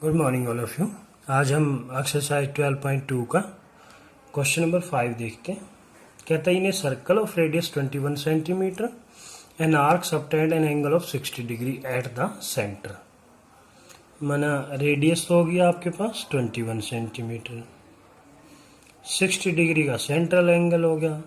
Good morning all of you. आज हम exercise 12.2 का क्वेश्चन नंबर 5 देखते हैं। कहता है in a circle of radius 21 centimetre an arc subtend an angle of 60 degree at the centre. माना रेडियस तो होगी आपके पास 21 सेंटीमीटर, 60 डिग्री का सेंट्रल एंगल हो गया।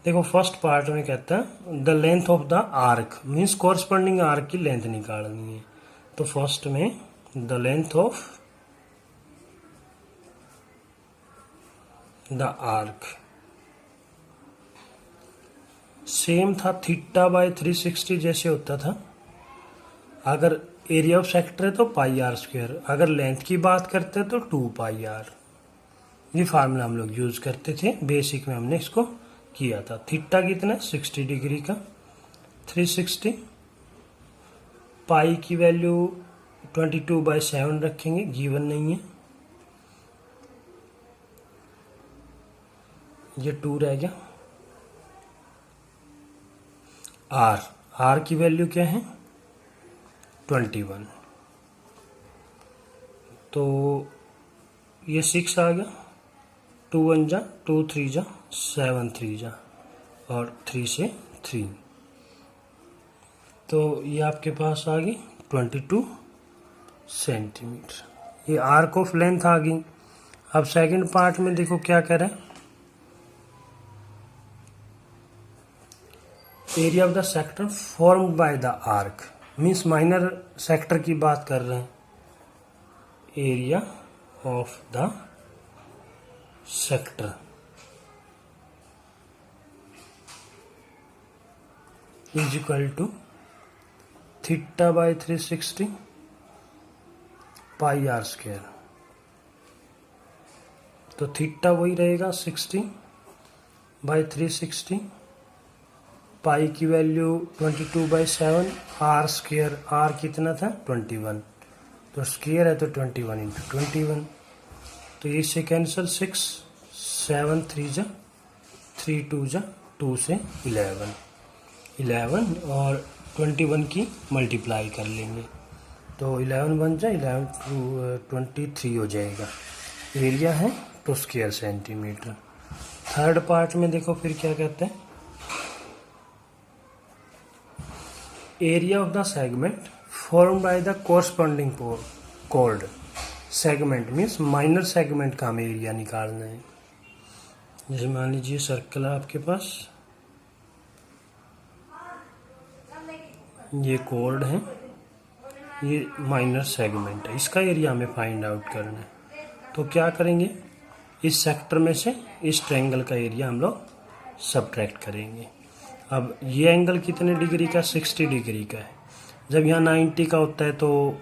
देखो फर्स्ट पार्ट में कहता है the length of the arc means corresponding arc की लेंथ निकालनी है। तो फर्स्ट में the length of the arc same था थीटा बाय 360 जैसे होता था। अगर एरिया ऑफ सेक्टर है तो पाई आर स्क्वायर, अगर लेंथ की बात करते हैं तो 2 पाई आर। ये फार्मूला हम लोग यूज करते थे, बेसिक में हमने इसको किया था। थीटा कितना 60 डिग्री का 360, पाई की वैल्यू 22/7 रखेंगे, गिवन नहीं है, ये 2 रह गया। आर की वैल्यू क्या है 21, तो ये 6 आ गया। 2 1 जा 2 3 जा 7 3 जा और 3 से 3, तो ये आपके पास आ गई 22 सेंटीमीटर। ये आर्क ऑफ लेंथ आ गई। अब सेकंड पार्ट में देखो क्या कह रहे हैं, area of the sector formed by the arc means minor sector की बात कर रहे हैं। Area of the sector is equal to theta by 360 pi r square. तो थीटा वही रहेगा 60/360, पाई की वैल्यू 22/7, आर स्क्वायर, आर कितना था 21, तो स्क्वायर है तो 21 × 21, तो इससे कैंसिल 6 7 3 जा 3 2 जा 2 से 11 और 21 की मल्टीप्लाई कर लेंगे तो 11 बन जाए 11 23 हो जाएगा। एरिया है तो स्क्वायर सेंटीमीटर। थर्ड पार्ट में देखो फिर क्या कहते हैं, area of the segment form by the corresponding chord. Segment means minor segment का हमें एरिया निकालना है। जैसे मान लीजिए सर्कल है आपके पास, ये कॉर्ड है, ये माइनर सेगमेंट है, इसका एरिया हमें फाइंड आउट करना है। तो क्या करेंगे, इस सेक्टर में से इस ट्रायंगल का एरिया हम लोग सबट्रैक्ट करेंगे। अब ये एंगल कितने डिग्री का 60 डिग्री का है। जब यहाँ 90 का होता है तो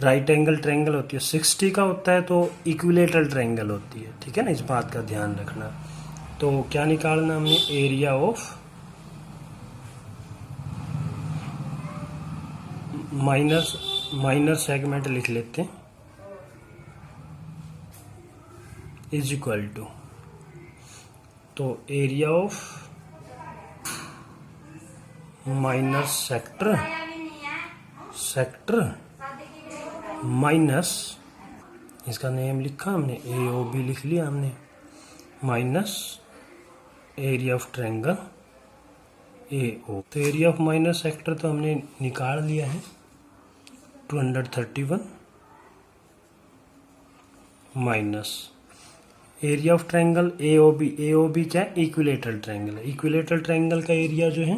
राइट एंगल ट्रायंगल होती है, 60 का होता है तो इक्विलेटरल ट्रायंगल होती है। ठीक है ना, इस बात का ध्यान रखना। तो क्या निकालना हमने, एरिया ऑफ माइनर सेगमेंट लिख लेते हैं इज इक्वल टू, तो area of minor sector minus, इसका नेम लिखा हमने AOB लिख लिया हमने, minus area of triangle AO। तो एरिया ऑफ माइनर सेक्टर तो हमने निकाल लिया है 231 minus area of triangle AOB क्या है, इक्विलेटरल ट्रायंगल है। इक्विलेटरल ट्रायंगल का एरिया जो है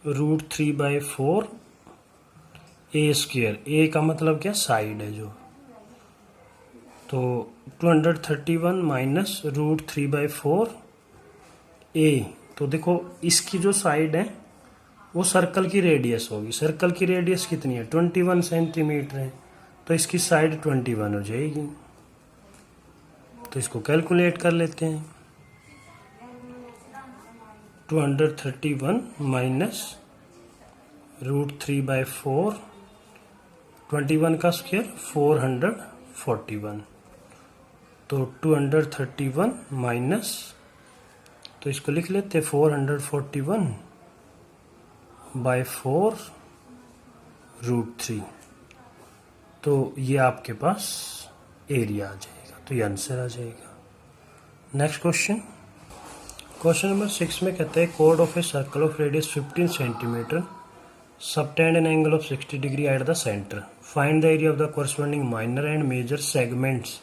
√3/4 A स्क्वायर, A का मतलब क्या साइड है जो, तो 231 माइनस √3/4 A। तो देखो इसकी जो साइड है वो सर्कल की रेडियस होगी। सर्कल की रेडियस कितनी है 21 सेंटीमीटर है, तो इसकी साइड 21 हो जाएगी। तो इसको कैलकुलेट कर लेते हैं, 231 माइनस √3/4, 21 का स्क्वायर 441, तो 231 माइनस, तो इसको लिख लेते 441/4 √3। तो ये आपके पास एरिया आ जाएगा, तो ये आंसर आ जाएगा। नेक्स्ट क्वेश्चन, क्वेश्चन नंबर 6 में कहते हैं कोड of a circle of radius 15 centimetre subtend an angle of 60 degree at the centre, find the area of the corresponding minor and major segments,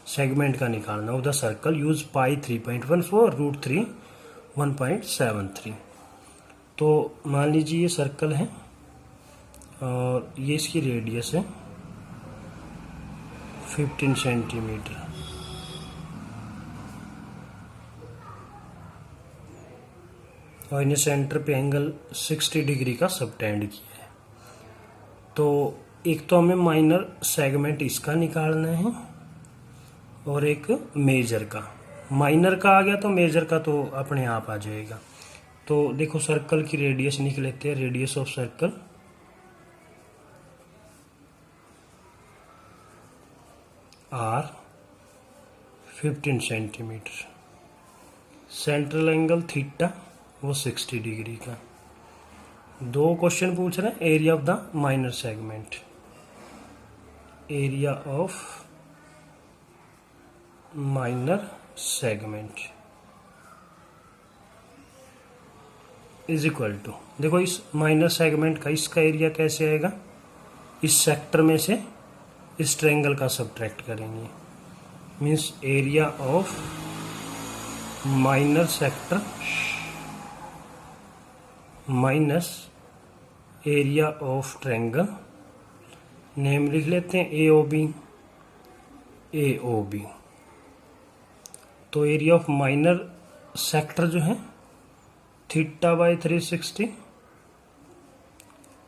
segment का निकालना of the circle, use pi 3.14 root 3 1.73। तो मान लीजिए ये circle है और ये इसकी रेडियस है 15 सेंटीमीटर, और इन्हें सेंटर पे एंगल 60 डिग्री का सबटेंड किया है। तो एक तो हमें माइनर सेगमेंट इसका निकालना है और एक मेजर का। माइनर का आ गया तो मेजर का तो अपने आप आ जाएगा। तो देखो सर्कल की रेडियस निकल लेते हैं, radius of circle r 15 centimetre, central angle theta वो 60 डिग्री का। दो क्वेश्चन पूछ रहे हैं, area of the minor segment, area of minor segment is equal to, देखो इस माइनर सेगमेंट का इसका एरिया कैसे आएगा, इस सेक्टर में से इस ट्रायंगल का सब्ट्रैक्ट करेंगे, means area of minor sector minus area of triangle, name लिख लेते हैं ए ओ बी। तो एरिया ऑफ माइनर सेक्टर जो है theta by 360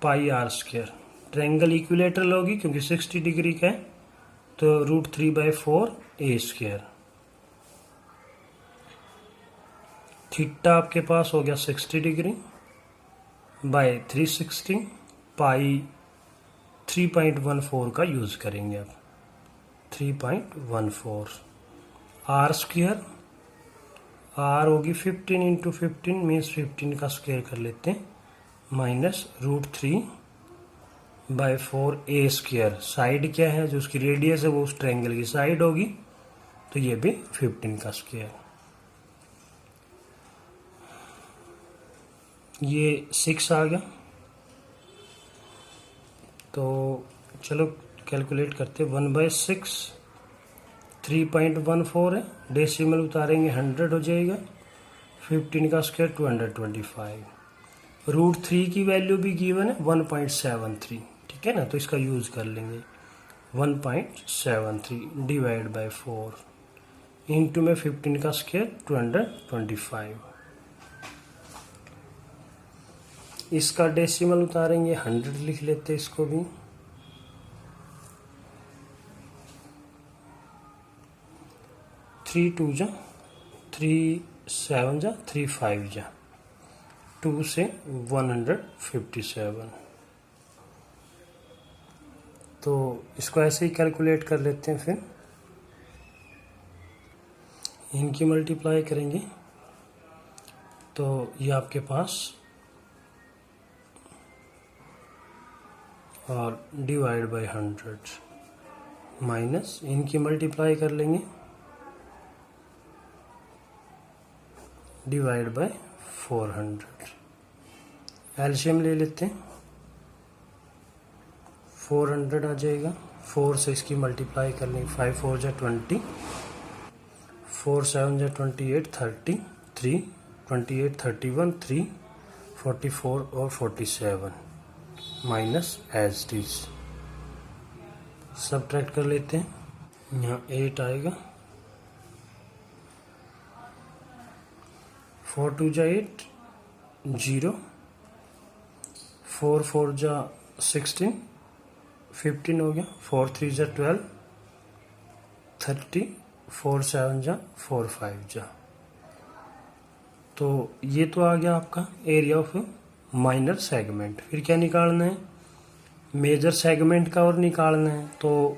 pi r square, triangle equilateral होगी क्योंकि 60 डिग्री का है, तो रूट 3/4 ए स्क्वायर। थीटा आपके पास हो गया 60 डिग्री बाय 360 पाई 3.14 का यूज करेंगे अब, 3.14 आर स्क्वायर, आर होगी 15 इंटू 15 मीन्स 15 का स्क्वायर कर लेते हैं, माइनस रूट 3/4 ए स्क्वायर, साइड क्या है जो उसकी रेडियस है वो उस ट्रायंगल की साइड होगी, तो ये भी 15 का स्क्वायर। ये 6 आ गया, तो चलो कैलकुलेट करते, 1/6 3.14 है, डेसिमल उतारेंगे 100 हो जाएगा, 15 का स्क्वायर 225, रूट 3 की वैल्यू भी गिवन है 1.73, ठीक है ना, तो इसका यूज कर लेंगे 1.73 डिवाइड बाय 4 इंटू में 15 का स्क्वायर 225, इसका डेसिमल उतारेंगे 100 लिख लेते इसको भी, 3 2 जा 3 7 जा 3 5 जा 2 से 157, तो इसको ऐसे ही कैलकुलेट कर लेते हैं, फिर इनकी मल्टीप्लाई करेंगे तो ये आपके पास और डिवाइड बाय 100 माइनस इनकी मल्टीप्लाई कर लेंगे डिवाइड बाय 400, एलसीएम ले लेते हैं, 400 आ जाएगा, 4 से इसकी मल्टीप्लाई कर लेंगे, 5 4 जा 20, 4 7 जा 28 30 3 28 31 3 44 और 47 minus as it is, subtract कर लेते हैं, यहाँ 8 आएगा, 4 2 जा 8 0, 4 4 जा 16 15 हो गया, 4 3 जा 12 30, 4 7 जा 4 5 जा, तो ये तो आ गया आपका एरिया ऑफ माइनर सेगमेंट। फिर क्या निकालना है, मेजर सेगमेंट का और निकालना है, तो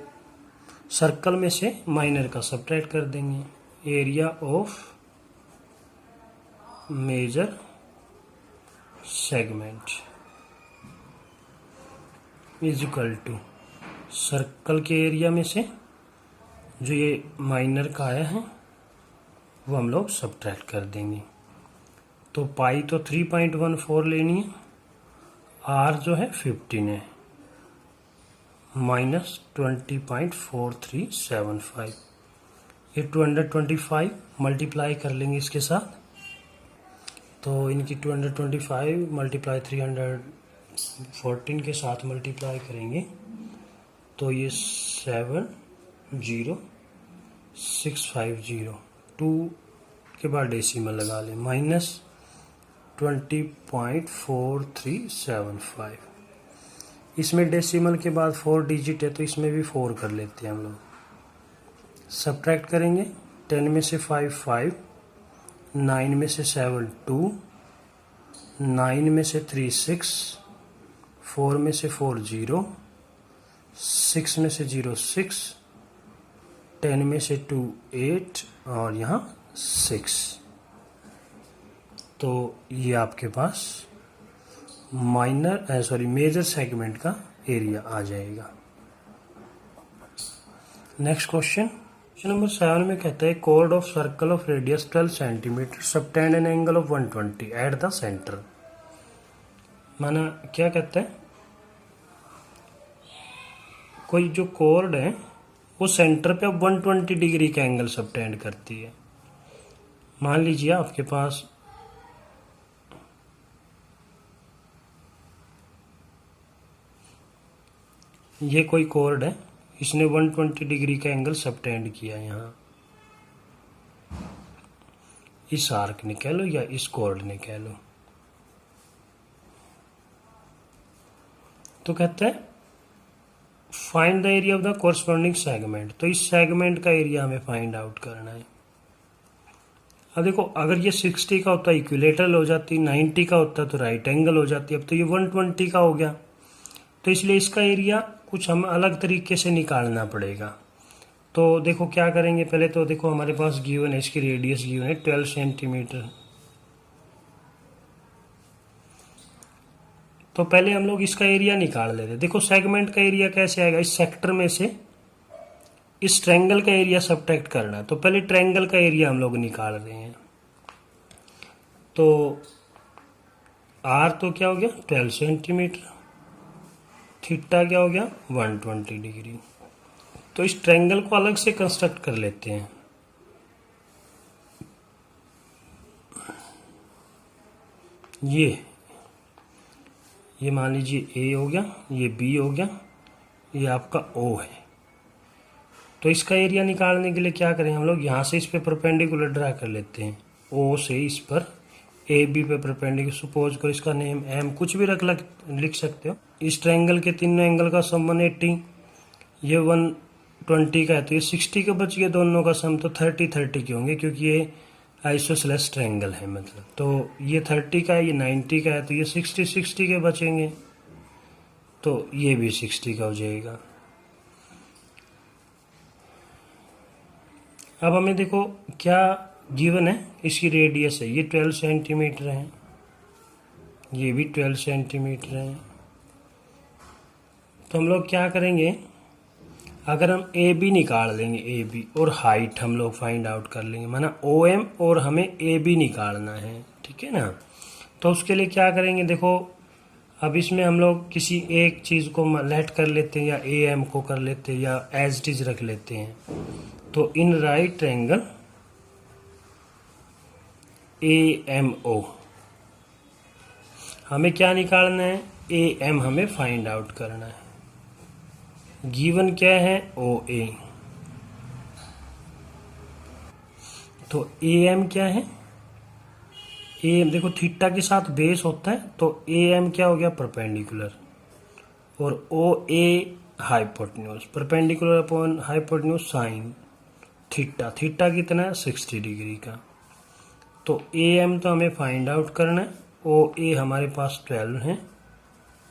सर्कल में से माइनर का सबट्रैक्ट कर देंगे, area of major segment is equal to circle के एरिया में से जो ये माइनर का आया है वो हम लोग सब्ट्रैक्ट कर देंगे। तो पाई तो 3.14 लेनी है, आर जो है 15 है, माइनस 20.4375। ये 225 मल्टीप्लाई कर लेंगे इसके साथ, तो इनकी 225 मल्टीप्लाई 314 के साथ मल्टीप्लाई करेंगे तो ये 70650, 2 के बाद डेसिमल लगा लें, माइनस 20.4375। इसमें डेसिमल के बाद 4 डिजिट है तो इसमें भी 4 कर लेते हैं हम लोग। सब्ट्रैक्ट करेंगे, 10 में से 5 5, 9 में से 7 2, 9 में से 3 6, 4 में से 4 0, 6 में से 0 6, 10 में से 2 8 और यहाँ 6। तो ये आपके पास मेजर सेगमेंट का एरिया आ जाएगा। नेक्स्ट क्वेश्चन नंबर 7 में कहता है chord of circle of radius 12 centimetre subtend an angle of 120 at the centre. माना क्या कहता है, कोई जो कॉर्ड है वो सेंटर पे 120 डिग्री का एंगल सबटेंड करती है। मान लीजिए आपके पास ये कोई कॉर्ड है, इसने 120 डिग्री का एंगल सबटेंड किया यहाँ, इस आर्क ने कह लो या इस कॉर्ड ने कह लो। तो कहते हैं find the area of the corresponding segment. तो इस सेगमेंट का एरिया हमें फाइंड आउट करना है। अब देखो, अगर ये 60 का होता इक्विलेटरल हो जाती, 90 का होता तो राइट एंगल हो जाती। अब तो ये 120 का हो गया, तो इसलिए इसका एरिया कुछ हमें अलग तरीके से निकालना पड़ेगा। तो देखो क्या करेंगे, पहले तो देखो हमारे पास गिवन है, इसकी रेडियस गिवन है 12 सेंटीमीटर। तो पहले हम लोग इसका एरिया निकाल लेते हैं। देखो सेगमेंट का एरिया कैसे आएगा, इस सेक्टर में से इस ट्रायंगल का एरिया सब्ट्रैक्ट करना है। तो पहले ट्रायंगल का एरिया हम लोग निकाल रहे हैं। तो आर तो क्या हो गया 12 सेंटीमीटर, थीटा क्या हो गया 120 डिग्री। तो इस ट्रायंगल को अलग से कंस्ट्रक्ट कर लेते हैं। ये मान लीजिए ए हो गया, ये बी हो गया, ये आपका ओ है। तो इसका एरिया निकालने के लिए क्या करें हम लोग, यहाँ से इस पे परपेंडिकुलर ड्रा कर लेते हैं। ओ से इस पर ए बी पे परपेंडिकुलर, सपोज करो इसका नेम एम कुछ भी लिख सकते हो। इस ट्रायंगल के तीनों एंगल का सम 180, ये 120 का है तो ये 60 के बच गए, दोनों का सम तो 30 के होंगे क्योंकि ये आइसोसेलेस ट्रायंगल है मतलब। तो ये 30 का है, ये 90 का है, तो ये 60 के बचेंगे, तो ये भी 60 का हो जाएगा। अब हमें देखो क्या गिवन है, इसकी रेडियस है, ये 12 सेंटीमीटर है, ये भी 12 सेंटीमीटर है। तो हम लोग क्या करेंगे, अगर हम ए बी निकाल लेंगे, ए बी और हाइट हम लोग फाइंड आउट कर लेंगे, माना ओ एम और हमें ए बी निकालना है, ठीक है ना। तो उसके लिए क्या करेंगे, देखो अब इसमें हम लोग किसी एक चीज़ को लेट कर लेते हैं या ए एम को कर लेते हैं या एज इट इज रख लेते हैं। तो in right triangle A M O हमें क्या निकालना है, ए एम हमें फाइंड आउट करना है। गिवन क्या है ओ ए, तो ए एम क्या है, ए एम देखो थीटा के साथ बेस होता है, तो ए एम क्या हो गया परपेंडिकुलर, और O A hypotenuse, perpendicular upon hypotenuse sine theta, theta कितना है 60 डिग्री का। तो ए एम तो हमें फाइंड आउट करना है, ओ ए हमारे पास 12 है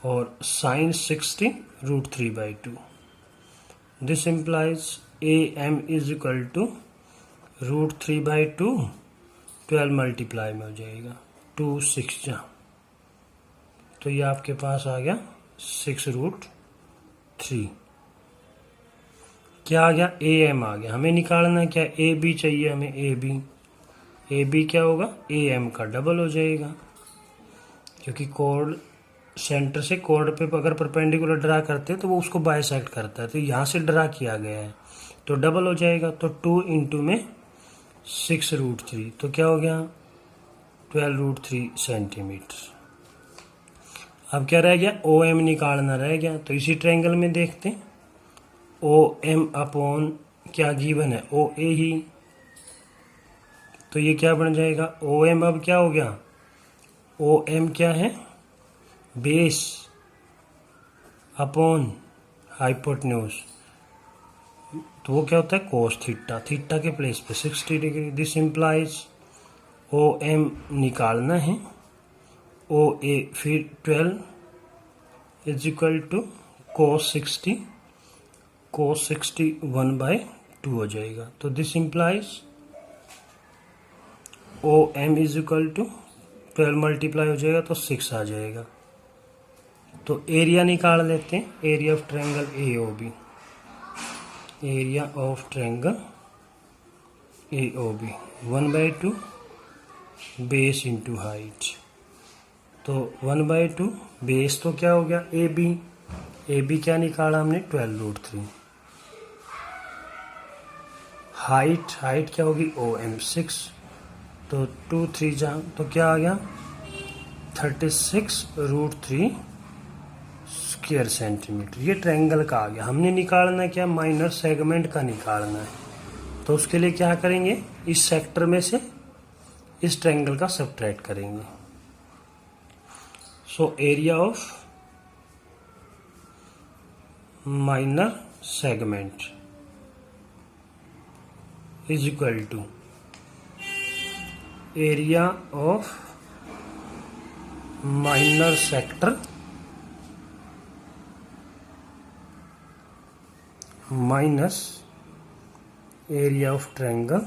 और sine 60 √3/2। This implies A M is equal to √3/2, 12 multiply में हो जाएगा 2 6 जा, तो ये आपके पास आ गया 6√3। क्या आ गया, ए एम आ गया। हमें निकालना क्या, ए बी चाहिए हमें, ए बी क्या होगा, ए एम का डबल हो जाएगा, क्योंकि कोड सेंटर से कोड पे अगर परपेंडिकुलर ड्रा करते हैं तो वो उसको बाइसेक्ट करता है, तो यहाँ से ड्रा किया गया है तो डबल हो जाएगा। तो 2 इंटू में 6√3, तो क्या हो गया 12√3 सेंटीमीटर। अब क्या रह गया, ओ एम निकालना रह गया। तो इसी ट्रायंगल में देखते हैं, ओ एम अपॉन क्या गिवन है, ओ ए ही, तो ये क्या बन जाएगा, ओ एम अब क्या हो गया, ओ एम क्या है, बेस अपॉन हाइपोटेन्यूज, तो वो क्या होता है कोस थीटा, थीटा के प्लेस पे 60 degree. This implies O M निकालना है, ओ ए फिर 12 is equal to cos 60, cos 60 1/2 हो जाएगा। तो this implies O M is equal to 12 multiply हो जाएगा तो 6 आ जाएगा। तो एरिया निकाल लेते हैं, area of triangle A O B, area of triangle A O B 1/2 base into height. तो 1/2 बेस तो क्या हो गया ए बी क्या निकाला हमने 12√3, हाइट क्या होगी ओ एम 6, तो 2 3 जा तो क्या आ गया 36√3 स्क्वायर सेंटीमीटर। ये ट्रायंगल का आ गया। हमने निकालना है क्या, माइनर सेगमेंट का निकालना है। तो उसके लिए क्या करेंगे, इस सेक्टर में से इस ट्रायंगल का सब्ट्रैक्ट करेंगे। So area of minor segment is equal to area of minor sector minus area of triangle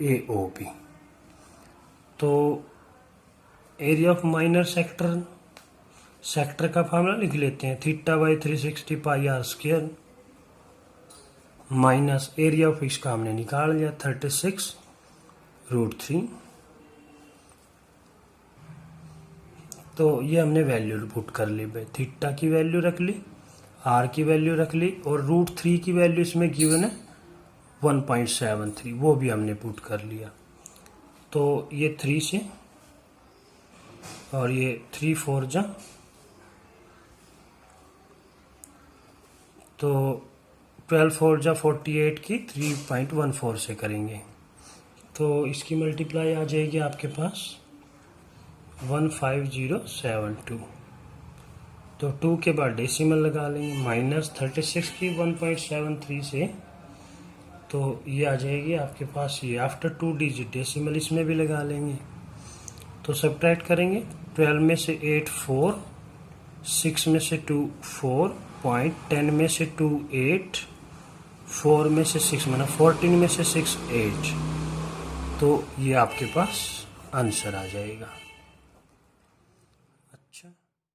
A O B. तो एरिया ऑफ माइनर सेक्टर का फॉर्मूला लिख लेते हैं, θ/360 pi r square minus area of इसका हमने निकाल लिया 36√3। तो ये हमने वैल्यू पुट कर ली भाई, थीटा की वैल्यू रख ली, आर की वैल्यू रख ली, और √3 की वैल्यू इसमें गिवन है 1.73, वो भी हमने पुट कर लिया। तो ये 3 से और ये 3 4 जा, तो 12 4 जा 48 की 3.14 से करेंगे तो इसकी मल्टीप्लाई आ जाएगी आपके पास 15072। तो 2 के बाद डेसिमल लगा लेंगे, माइनस 36 की 1.73 से, तो ये आ जाएगी आपके पास ये आफ्टर 2 डिजिट डेसिमल इसमें भी लगा लेंगे। तो सब्ट्रैक्ट करेंगे, 12 में से 8 4, 6 में से 2 4, 10 में से 2 8, 4 में से 6 मतलब 14 में से 6 8। तो ये आपके पास आंसर आ जाएगा।